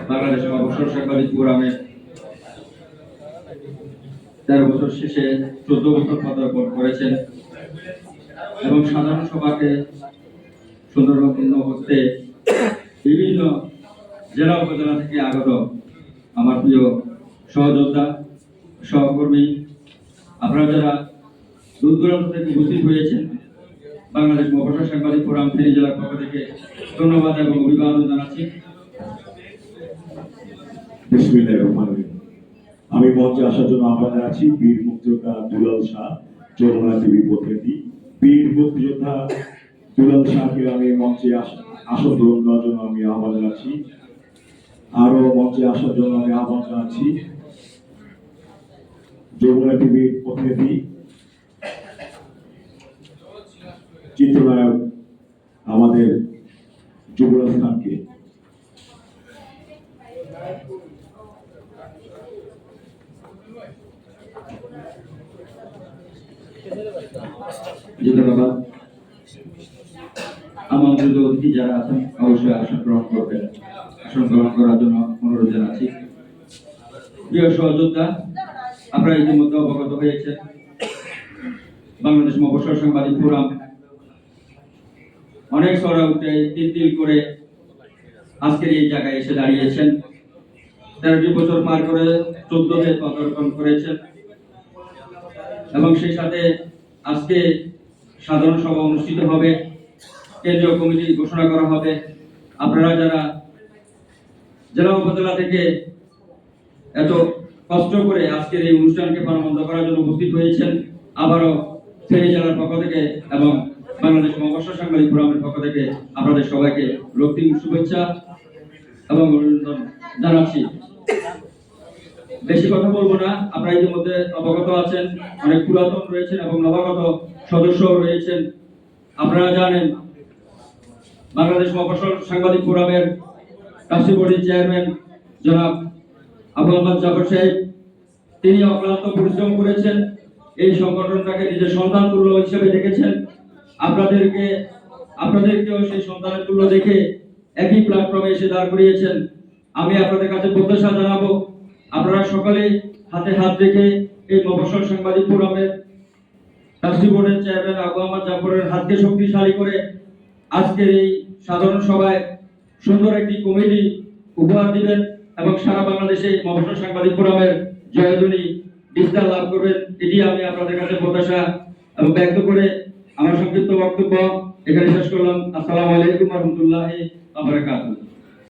বাংলাদেশ অবসর সাংবাদিক ফোরামে 13 বছর শেষে 14 বছর পদার্পণ করেছেন এবং সাধারণ সভাকে সুন্দরবন হতে বিভিন্ন জেলা উপজেলা থেকে আগত আমার প্রিয় সহযোদ্ধা সহকর্মী, আপনারা যারা দূর দূরান্ত থেকে উপস্থিত হয়েছেন, বাংলাদেশ অবসর সাংবাদিক ফোরাম ফেনী জেলার পক্ষ থেকে ধন্যবাদ এবং অভিবাদন জানাচ্ছি। আমি মঞ্চে আসার জন্য আহ্বান জানাচ্ছি বীর মুক্তিযোদ্ধা দুলাল শাহ, যমুনা টিভি প্রতিনিধি। বীর মুক্তিযোদ্ধা দুলাল শাহকে আমি মঞ্চে আসন গ্রহণ করার জন্য আমি আহ্বান জানাচ্ছি। আরো মঞ্চে আসার জন্য আমি আহ্বান জানাচ্ছি যমুনা টিভির প্রতিনিধি চিত্রনায়ক আমাদের যুবরাজ খানকে। ধন্যবাদ। আমন্ত্রিত অতিথি যারা আছেন অবশ্যই আসন গ্রহণ করবেন। আসন গ্রহণ করার জন্য অনুরোধ জানাচ্ছি। প্রিয় সহযোদ্ধা, আপনারা ইতিমধ্যে অবগত হয়েছেন বাংলাদেশ অবসর সাংবাদিক ফোরাম অনেক সরা উঠে তিল করে আজকের এই জায়গায় এসে দাঁড়িয়েছেন। 13টি বছর পার করে 14তে পদার্পণ করেছেন এবং সেই সাথে আজকে সাধারণ সভা অনুষ্ঠিত হবে, কেন্দ্রীয় কমিটি ঘোষণা করা হবে। আপনারা যারা জেলা উপজেলা থেকে এত কষ্ট করে আজকের এই অনুষ্ঠানকে প্রাণবন্ত করার জন্য উপস্থিত হয়েছেন, আবারও ফেনী জেলার পক্ষ থেকে এবং বাংলাদেশ অবসর সাংবাদিক ফোরামের পক্ষ থেকে আপনাদের সবাইকে রক্তিম শুভেচ্ছা এবং অভিনন্দন জানাচ্ছি। বেশি কথা বলবো না, আপনারা ইতিমধ্যে অবগত আছেন, অনেক পুরাতন রয়েছেন এবং নবাগত সদস্য রয়েছেন। আপনারা জানেন বাংলাদেশ অবসর সাংবাদিক ফোরামের ট্রাস্টি বোর্ডের চেয়ারম্যান জনাব আবু আহমদ জাফর সাহেব, তিনি অক্লান্ত পরিশ্রম করেছেন, এই সংগঠনটাকে নিজের সন্তান তুল্য হিসেবে দেখেছেন। আপনাদেরকেও সেই সন্তানের তুল্য দেখে একই প্ল্যাটফর্মে এসে দাঁড় করিয়েছেন। আমি আপনাদের কাছে প্রত্যাশা জানাবো, আপনারা সকলে হাতে হাত রেখে এই অবসর সাংবাদিক ফোরামের ট্রাস্টি বোর্ডের চেয়ারম্যান আবু আহমদ জাফরের হাতকে শক্তিশালী করে আজকের এই সাধারণ সভায় সুন্দর একটি কমিটি উপহার দিবেন এবং সারা বাংলাদেশে অবসর সাংবাদিক ফোরামের জয়ধ্বনি বিস্তার লাভ করবেন। এটি আমি আপনাদের কাছে প্রত্যাশা এবং ব্যক্ত করে আমার সংক্ষিপ্ত বক্তব্য এখানে শেষ করলাম। আসসালামু আলাইকুম ওয়া রাহমাতুল্লাহি ওয়া বারাকাতুহু।